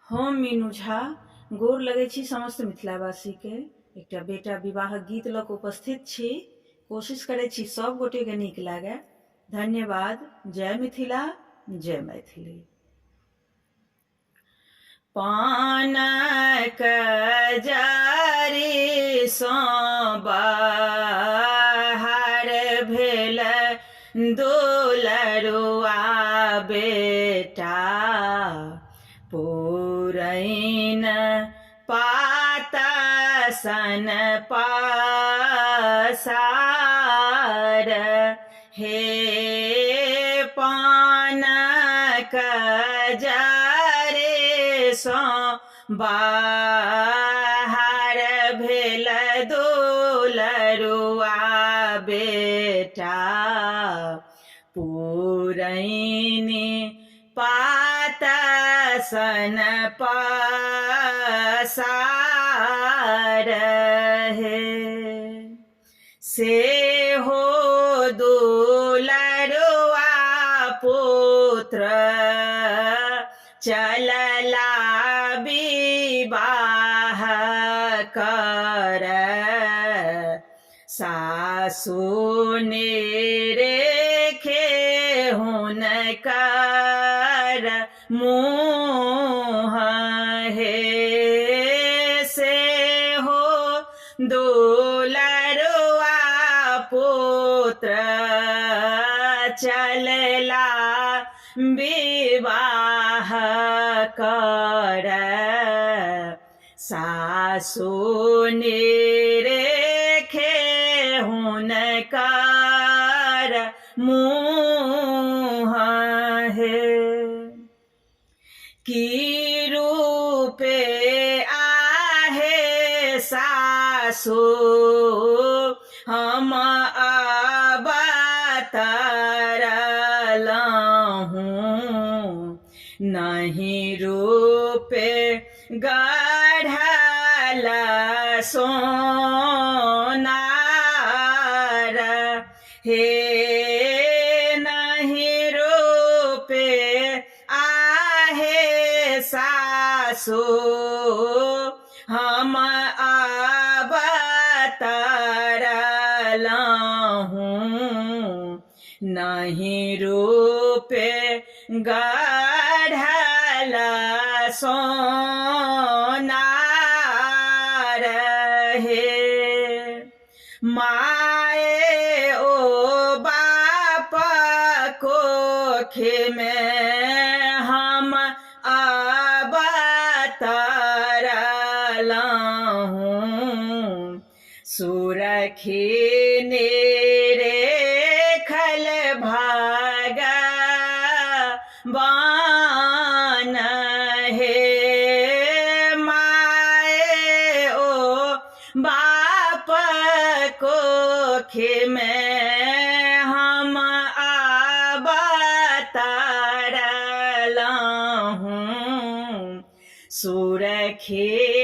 हम मीनू झा गोर लगै छी समस्त मिथिलावासी के। एकटा बेटा विवाहक गीत लऽ कऽ उपस्थित छी। कोशिश करै छी सब गोटे के नीक लागे। धन्यवाद। जय मिथिला, जय मैथिली। पानक जरी सँ बाहर भेल दुलरुआ बेटा, पुरैन पात सन पसार। हे पानक जरी सँ बाहर भेल दुलरुआ बेटा, पुरैनी पात सन पसार। हे से हो दुलरुआ पुत्र, चलला विवाह कर। सासु निरेखे हुनकर मुँह, हे से हो दुलरुआ पुत्र, चलला विवाह कर। सासु निरेखे हुनकर मुँह, हे की रूपे आहे सासु हम अवतरलहुँ। नहीं रूपे गढ़ल सोनार, हे नहीं रूपे आहे सासु हम अवतरलहुँ। नहीं रूपे गढ़ल सोनार, हे माए ओ बाप कोखि में हम अवतरलहुँ। सुरखी निरेखल भगवान, हे माए ओ बाप कोखि में हम अवतरलहुँ। सुरखी